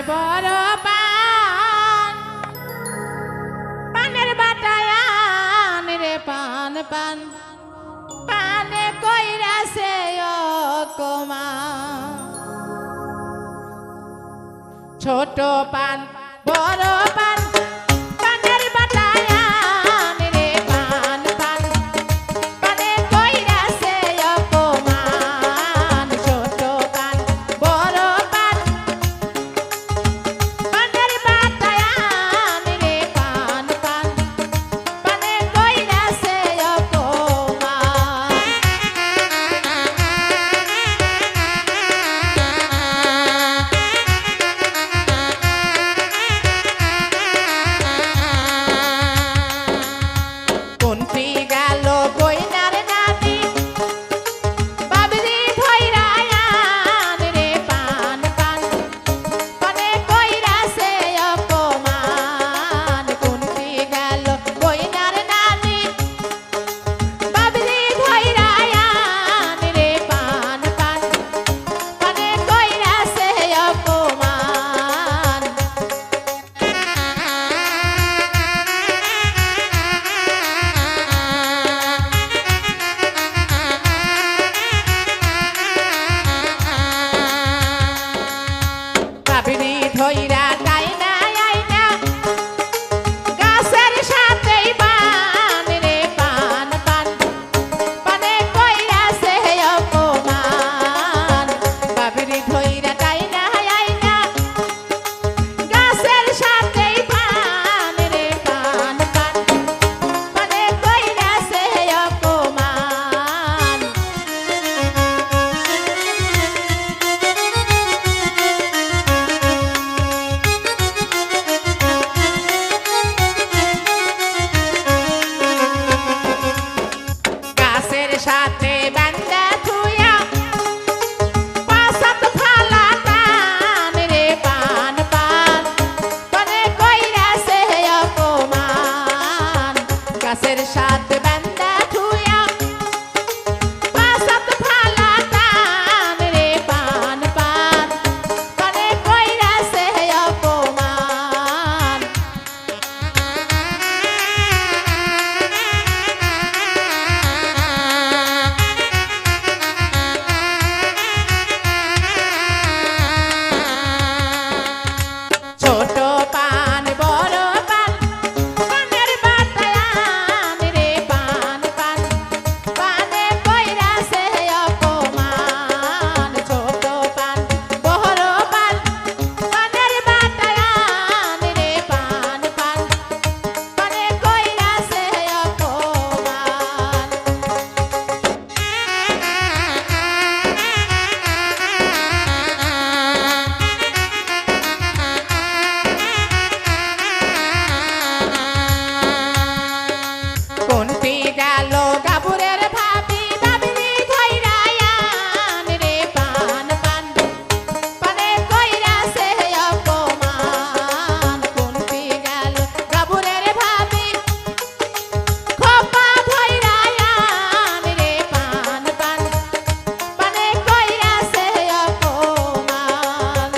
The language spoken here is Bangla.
বড় পান পানের বাটায়ান রে পান পান পানে কইরাছে কমা ছোট পান বড় পান পানের বাটায়ান রে পান পান পানে কইরাছে অপমান ছোট পান বড় পান পানের বাটায়ান রে পান পান পানে কইরাছে অপমান ধইরা গাইনা আইনা গাছের সাথেই পান রে পান পান পানে কইরাছে অপমান বাবরি ধইরা গাইনা আইনা গাছের সাথেই পান রে পান পান পানে কইরাছে অপমান সাথে বান্দা থুয়া পাসাত ফালা টান রে পান পান পানে কইরাছে অপমান গাছের সাথে বান্দা থুয়া পাসাত ফালা টান রে পান পান পানে কইরাছে অপমান ছোট পান বড় পান পানের বাটায়ান রে পান পান পানে কইরাছে অপমান ছোট পান বড় পান পানের বাটায়ান রে পান পান পানে কইরাছে অপমান কোনটি গেল গাবুরের ভাবি বাবরি ধইরায়ান রে পান পান পানে কইরাছে অপমান কোনটি গেল গাবুরের ভাবি খোপা ধইরায়ান রে পান পান পানে কইরাছে অপমান